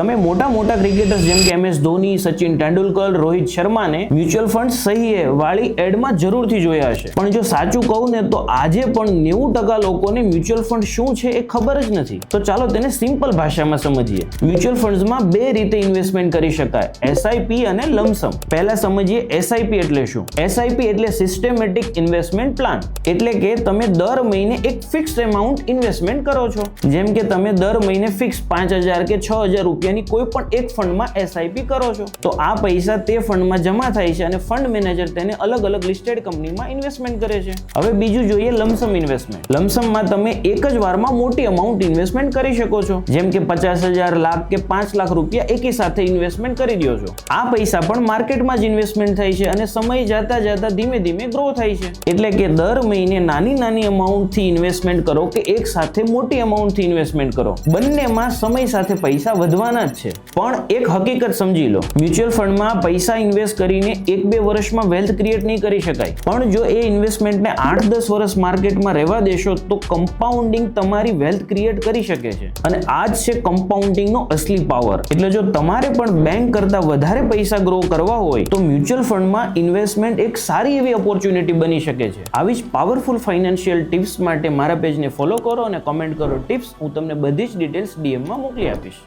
તમે મોટા ક્રિકેટર્સ જેમ કે MS ધોની, સચિન તેંડુલકર, રોહિત શર્માને મ્યુચ્યુઅલ ફંડ સહીએ વાળી એડમાં જરૂરથી જોયા હશે, પણ જો સાચું કહું ને તો આજે પણ 90% લોકોને મ્યુચ્યુઅલ ફંડ શું છે એ ખબર જ નથી. તો ચાલો તેને સિમ્પલ ભાષામાં સમજીએ. મ્યુચ્યુઅલ ફંડ્સમાં બે રીતે ઇન્વેસ્ટમેન્ટ કરી શકાય, SIP અને લમસમ. પહેલા સમજીએ SIP એટલે શું. SIP એટલે સિસ્ટમેટિક ઇન્વેસ્ટમેન્ટ પ્લાન, એટલે કે તમે દર મહિને એક ફિક્સ એમાઉન્ટ ઇન્વેસ્ટમેન્ટ કરો છો. જેમ કે તમે દર મહિને ફિક્સ 5000 કે 6000 રૂપિયાની કોઈ પણ એક ફંડમાં SIP કરો છો, તો આ પૈસા તે ફંડમાં જમા થાય છે અને ફંડ મેનેજર તેને અલગ લિસ્ટેડ કંપનીમાં ઇન્વેસ્ટમેન્ટ કરે છે. હવે બીજું જોઈએ લમસમ ઇન્વેસ્ટમેન્ટ. લમસમમાં તમે એક જ વારમાં મોટી અમાઉન્ટ ઇન્વેસ્ટમેન્ટ કરી શકો છો, જેમ કે 50000, લાખ કે 5 લાખ રૂપિયા એકી સાથે ઇન્વેસ્ટમેન્ટ કરી દો છો. આ પૈસા પણ માર્કેટમાં જ ઇન્વેસ્ટમેન્ટ થાય છે અને સમય જતા ધીમે ગ્રો થાય છે. એટલે કે દર મહિને નાની અમાઉન્ટથી ઇન્વેસ્ટમેન્ટ કરો કે એક સાથે મોટી અમાઉન્ટથી ઇન્વેસ્ટમેન્ટ કરો, બંનેમાં સમય સાથે પૈસા વધવાના જ છે. પણ એક હકીકત સમજી લો, મ્યુચ્યુઅલ ફંડમાં પૈસા ઇન્વેસ્ટ કરીને 1-2 વર્ષમાં વેલ્થ ક્રિએટ નહીં કરી શકાય, પણ જો એ ઇન્વેસ્ટમેન્ટને 8-10 વર્ષ માર્કેટમાં રહેવા દેશો તો કમ્પાઉન્ડિંગ તમારી વેલ્થ ક્રિએટ કરી શકે છે. અને આ જ છે કમ્પાઉન્ડિંગનો અસલી પાવર. એટલે જો તમારે પણ બેંક કરતા વધારે પૈસા ગ્રો કરવા હોય તો મ્યુચ્યુઅલ ફંડમાં ઇન્વેસ્ટમેન્ટ એક સારી એવી ઓપોર્ચ્યુનિટી બની શકે છે. આવી જ પાવરફુલ ફાઇનાન્શિયલ ટિપ્સ માટે મારા પેજને ફોલો કરો અને કમેન્ટ કરો ટિપ્સ. હું તમને બધી જ ડિટેલ્સ DM માં મોકલી આપીશ.